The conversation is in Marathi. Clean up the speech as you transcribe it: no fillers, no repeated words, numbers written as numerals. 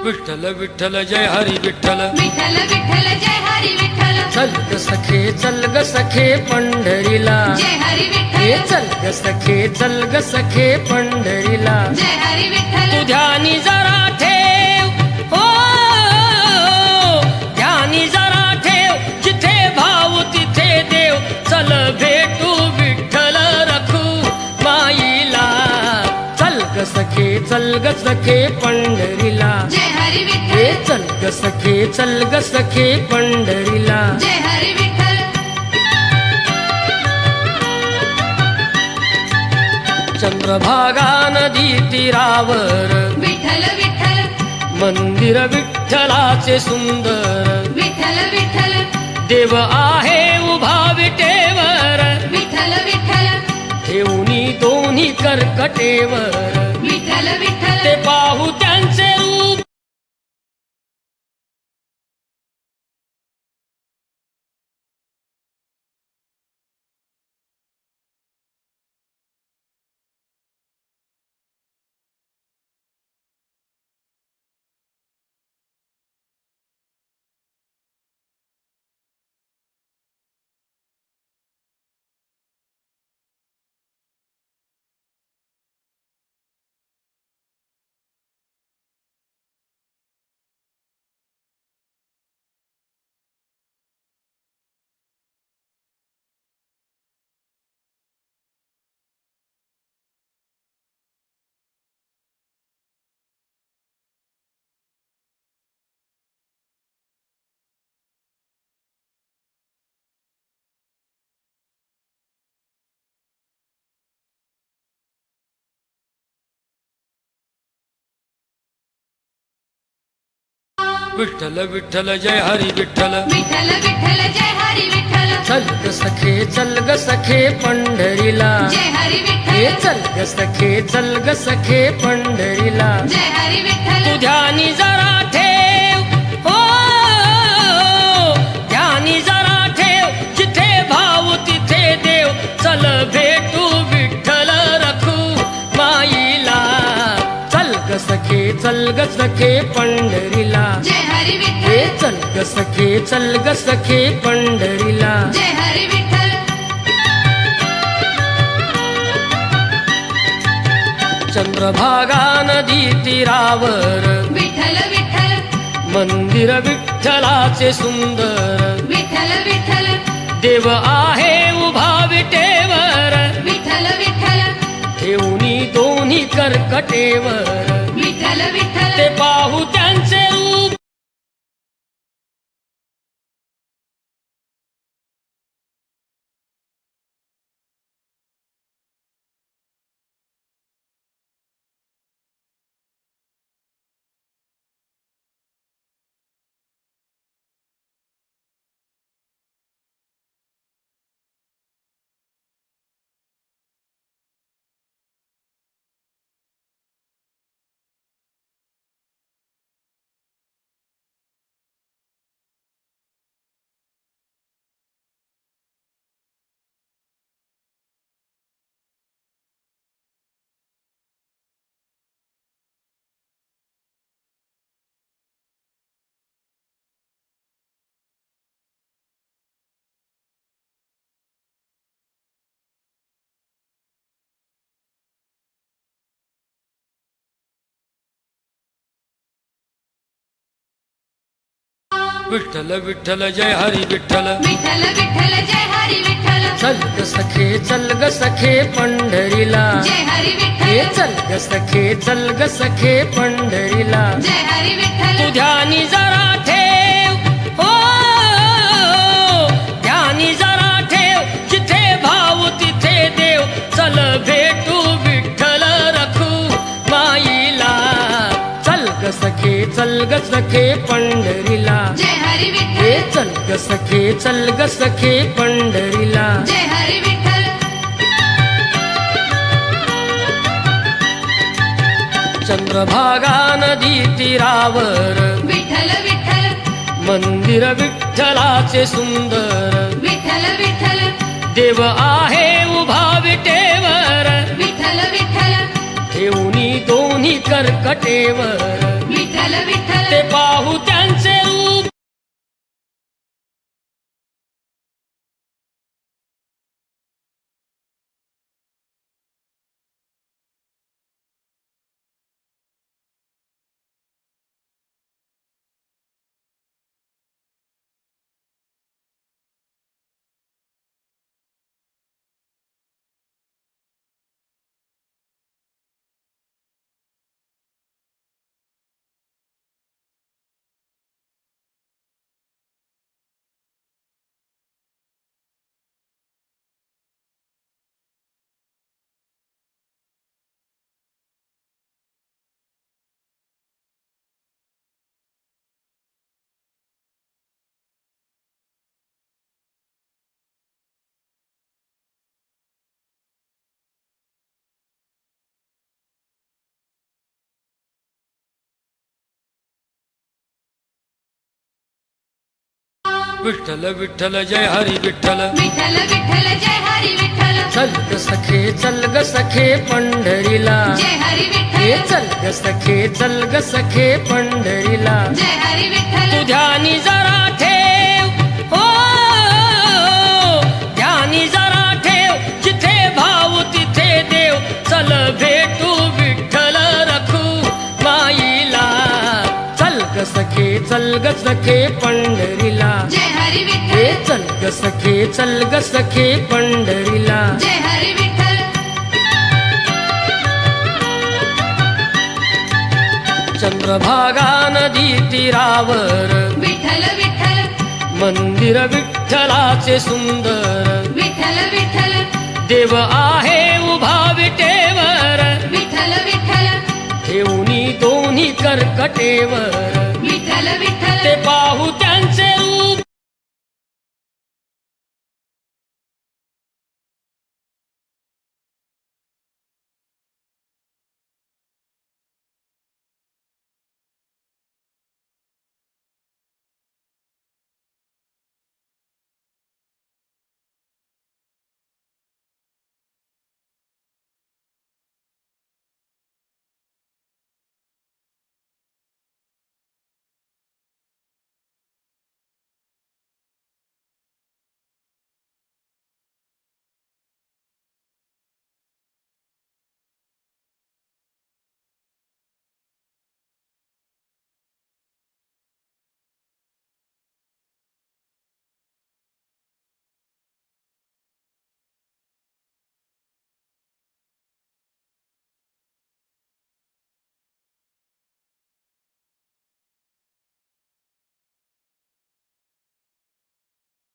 विठ्ठल विठ्ठल जय हरी विठ्ठल विठ्ठल विठ्ठल जय हरी विठ्ठल चल ग सखे चल ग सखे पंढरीला जय हरी हे विठ्ठल चल ग सखे चल ग सखे पंढरीला जय हरी विठ्ठल तू ध्यानी जरा ठेव हो ध्यानी जरा ठेव जिथे भाव तिथे देव चल भेटू विठ्ठल रखू माईला चल ग सखे पंढरीला जय हरी हे विठ्ठल चल ग सखे पंढरीला जय हरी विठ्ठल चंद्रभागा नदी तीरावर विठ्ठल विठ्ठल मंदिर विठ्ठलाचे सुंदर विठ्ठल विठ्ठल देव आहे उभा विटेवर विठ्ठल विठ्ठल ठेवणी दोन्ही कर्कटेवर विठ्ठल विठ्ठल ते पाहू त्यांचे रूप विठ्ठल विठ्ठल जय हरी विठ्ठल विठ्ठल विठ्ठल जय हरी विठ्ठल चल ग सखे पंढरीला जय हरी हे विठ्ठल चल ग सखे पंढरीला जय हरी विठ्ठल तू ध्यानी जरा ठेव हो ध्यानी जरा ठेव जिथे भाव तिथे देव चल भेटू विठ्ठल रखू माईला चल ग सखे पंढरीला जय हरी हे विठ्ठल चल ग सखे पंढरीला जय हरी विठ्ठल चंद्रभागा नदी तीरावर विठ्ठल विठ्ठल मंदिर विठ्ठलाचे सुंदर विठ्ठल विठ्ठल देव आहे उभा विटेवर विठ्ठल विठ्ठल ठेवणी दोन्ही कर्कटेवर विठ्ठल विठ्ठल ते पाहू त्यांचे रूप विठ्ठल विठ्ठल जय हरी विठ्ठल विठ्ठल विठ्ठल जय हरी विठ्ठल चल ग सखे पंढरीला जय हरी हे विठ्ठल चल ग सखे पंढरीला जय हरी विठ्ठल तू ध्यानी जरा ठेव हो ध्यानी जरा ठेव जिथे भाव तिथे देव चल भेटू विठ्ठल रखू माईला चल ग सखे पंढरीला जय हरी हे विठ्ठल चल ग सखे पंढरीला जय हरी विठ्ठल चंद्रभागा नदी तीरावर विठ्ठल विठ्ठल मंदिर विठ्ठलाचे सुंदर विठ्ठल विठ्ठल देव आहे उभा विटेवर विठ्ठल विठ्ठल ठेवणी दोन्ही कर्कटेवर विठ्ठल विठ्ठल विठ्ठल विठ्ठल जय हरी विठ्ठल विठ्ठल विठ्ठल जय हरी विठ्ठल चल ग सखे चल ग सखे पंढरीला जय हरी हे विठ्ठल चल ग सखे चल ग सखे पंढरीला जय हरी विठ्ठल तू ध्यानी जरा ठेव हो ध्यानी जरा ठेव जिथे भाव तिथे देव चल भेटू विठ्ठल रखू माईला चल ग सखे पंढरीला जय हरी हे विठ्ठल चल ग सखे पंढरीला जय हरी विठ्ठल चंद्रभागा नदी तीरावर विठ्ठल विठ्ठल मंदिर विठ्ठलाचे सुंदर विठ्ठल विठ्ठल देव आहे उभा विटेवर विठ्ठल विठ्ठल ठेवणी दोन्ही कर्कटेवर विठ्ठल विठ्ठल ते पाहू त्यांचे